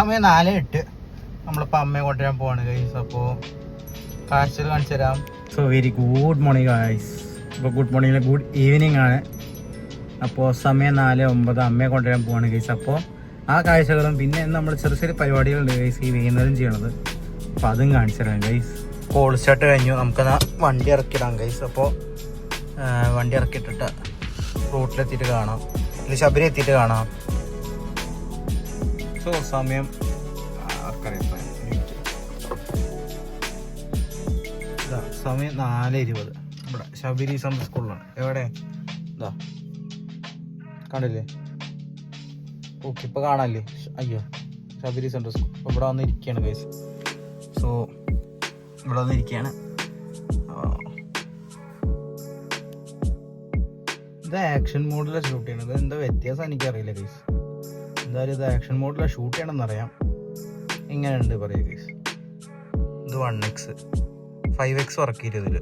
സമയം 4:08. നമ്മളിപ്പോൾ അമ്മയെ കൊണ്ടുവരാൻ പോവാണ് ഗൈസ്. അപ്പോൾ കാഴ്ചകൾ കാണിച്ചു തരാം. So very good morning guys. ഇപ്പോൾ ഗുഡ് മോർണിംഗ് ഗുഡ് ഈവനിങ് ആണ്. അപ്പോൾ സമയം 4:09. അമ്മയെ കൊണ്ടുവരാൻ പോവാണ് ഗൈസ്. അപ്പോൾ ആ കാഴ്ചകളും പിന്നെ നമ്മൾ ചെറിയ ചെറിയ പരിപാടികളുണ്ട് ഗൈസ് ഈ വൈകുന്നേരം ചെയ്യണത്. അപ്പോൾ അതും കാണിച്ചു തരാം ഗൈസ്. കോൾ സ്റ്റാർട്ട് കഴിഞ്ഞു. നമുക്കെന്നാ വണ്ടി ഇറക്കിയിടാം ഗൈസ്. അപ്പോൾ വണ്ടി ഇറക്കിയിട്ടിട്ട് റൂട്ടിലെത്തിയിട്ട് കാണാം, ഇല്ല ശബരി എത്തിയിട്ട് കാണാം. സോ സമയം സമയം 4:20. ഇവിടെ ശബരി സെൻട്രൽ സ്കൂളിലാണ്. എവിടെ ഇതാ കണ്ടില്ലേ? ഓക്കെ ഇപ്പോൾ കാണാല്ലേ? അയ്യോ, ശബരി സെൻട്രൽ സ്കൂൾ. അപ്പോൾ ഇവിടെ വന്ന് ഇരിക്കുകയാണ് ഗൈസ്. സോ ഇവിടെ വന്ന് ഇരിക്കുകയാണ്. ഇത് ആക്ഷൻ മോഡിലാണ് ഷൂട്ട് ചെയ്യണത്. എന്താ വ്യത്യാസം എനിക്കറിയില്ല ഗൈസ്. എന്തായാലും ഇത് ആക്ഷൻ മോഡിലാണ് ഷൂട്ട് ചെയ്യണമെന്നറിയാം. എങ്ങനെയുണ്ട് പറയുക ഗൈസ്. ഇത് 1x 5x വർക്ക് ചെയ്തതിൽ